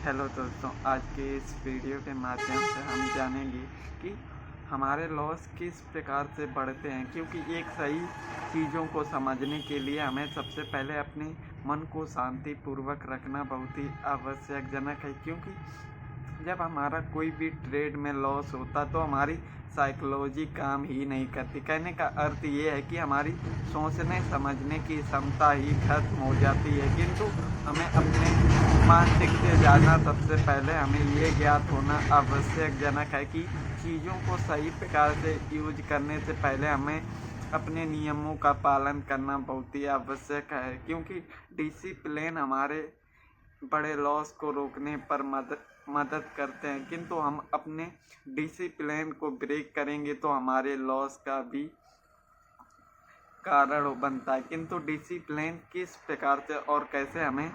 Hello दोस्तों, आज के इस वीडियो के माध्यम से हम जानेंगे कि हमारे लॉस किस प्रकार से बढ़ते हैं। क्योंकि एक सही चीज़ों को समझने के लिए हमें सबसे पहले अपने मन को शांतिपूर्वक रखना बहुत ही आवश्यकजनक है। क्योंकि जब हमारा कोई भी ट्रेड में लॉस होता तो हमारी साइकोलॉजी काम ही नहीं करती। कहने का अर्थ ये है कि हमारी सोचने समझने की क्षमता ही खत्म हो जाती है। किंतु हमें अपने मानसिक से ज़्यादा सबसे पहले हमें ये ज्ञात होना आवश्यकजनक है कि चीज़ों को सही प्रकार से यूज करने से पहले हमें अपने नियमों का पालन करना बहुत ही आवश्यक है। क्योंकि डिसिप्लिन हमारे बड़े लॉस को रोकने पर मदद करते हैं। किंतु हम अपने डिसिप्लिन को ब्रेक करेंगे तो हमारे लॉस का भी कारण बनता है। किंतु डिसिप्लिन किस प्रकार से और कैसे हमें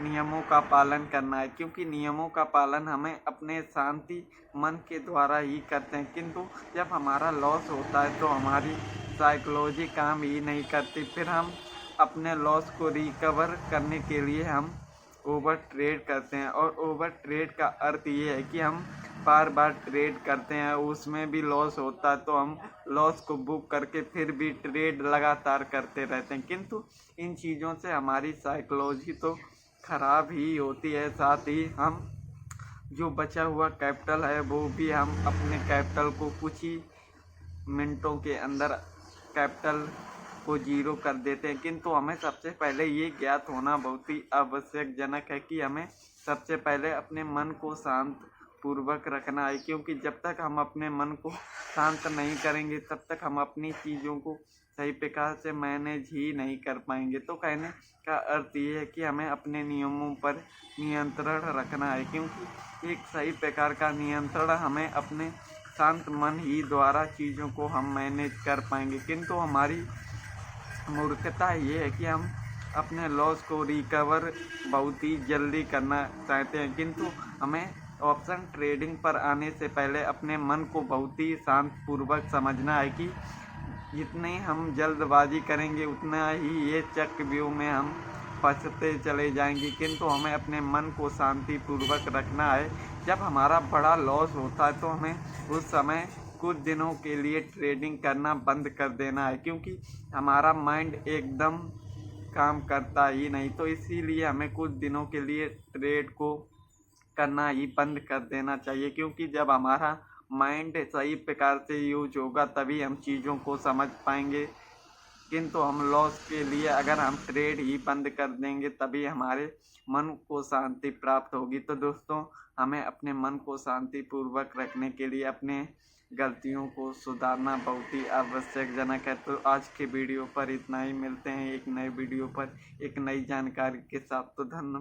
नियमों का पालन करना है, क्योंकि नियमों का पालन हमें अपने शांति मन के द्वारा ही करते हैं। किंतु जब हमारा लॉस होता है तो हमारी साइकोलॉजी काम ही नहीं करती। फिर हम अपने लॉस को रिकवर करने के लिए हम ओवर ट्रेड करते हैं। और ओवर ट्रेड का अर्थ ये है कि हम बार बार ट्रेड करते हैं, उसमें भी लॉस होता है तो हम लॉस को बुक करके फिर भी ट्रेड लगातार करते रहते हैं। किंतु इन चीज़ों से हमारी साइकोलॉजी तो ख़राब ही होती है। साथ ही हम जो बचा हुआ कैपिटल है वो भी हम अपने कैपिटल को कुछ ही मिनटों के अंदर कैपिटल को जीरो कर देते हैं। किंतु हमें सबसे पहले ये ज्ञात होना बहुत ही आवश्यकजनक है कि हमें सबसे पहले अपने मन को शांत पूर्वक रखना है। क्योंकि जब तक हम अपने मन को शांत नहीं करेंगे तब तक हम अपनी चीज़ों को सही प्रकार से मैनेज ही नहीं कर पाएंगे। तो कहने का अर्थ ये है कि हमें अपने नियमों पर नियंत्रण रखना है। क्योंकि एक सही प्रकार का नियंत्रण हमें अपने शांत मन ही द्वारा चीज़ों को हम मैनेज कर पाएंगे। किंतु हमारी मूर्खता ये है कि हम अपने लॉस को रिकवर बहुत ही जल्दी करना चाहते हैं। किंतु हमें ऑप्शन ट्रेडिंग पर आने से पहले अपने मन को बहुत ही शांतपूर्वक समझना है कि जितनी हम जल्दबाजी करेंगे उतना ही ये चक्रव्यूह में हम फंसते चले जाएंगे। किंतु हमें अपने मन को शांतिपूर्वक रखना है। जब हमारा बड़ा लॉस होता है तो हमें उस समय कुछ दिनों के लिए ट्रेडिंग करना बंद कर देना है। क्योंकि हमारा माइंड एकदम काम करता ही नहीं, तो इसीलिए हमें कुछ दिनों के लिए ट्रेड को करना ही बंद कर देना चाहिए। क्योंकि जब हमारा माइंड सही प्रकार से यूज होगा तभी हम चीज़ों को समझ पाएंगे। किंतु हम लॉस के लिए अगर हम ट्रेड ही बंद कर देंगे तभी हमारे मन को शांति प्राप्त होगी। तो दोस्तों, हमें अपने मन को शांतिपूर्वक रखने के लिए अपने गलतियों को सुधारना बहुत ही आवश्यकजनक है। तो आज के वीडियो पर इतना ही। मिलते हैं एक नए वीडियो पर एक नई जानकारी के साथ। तो धन्यवाद।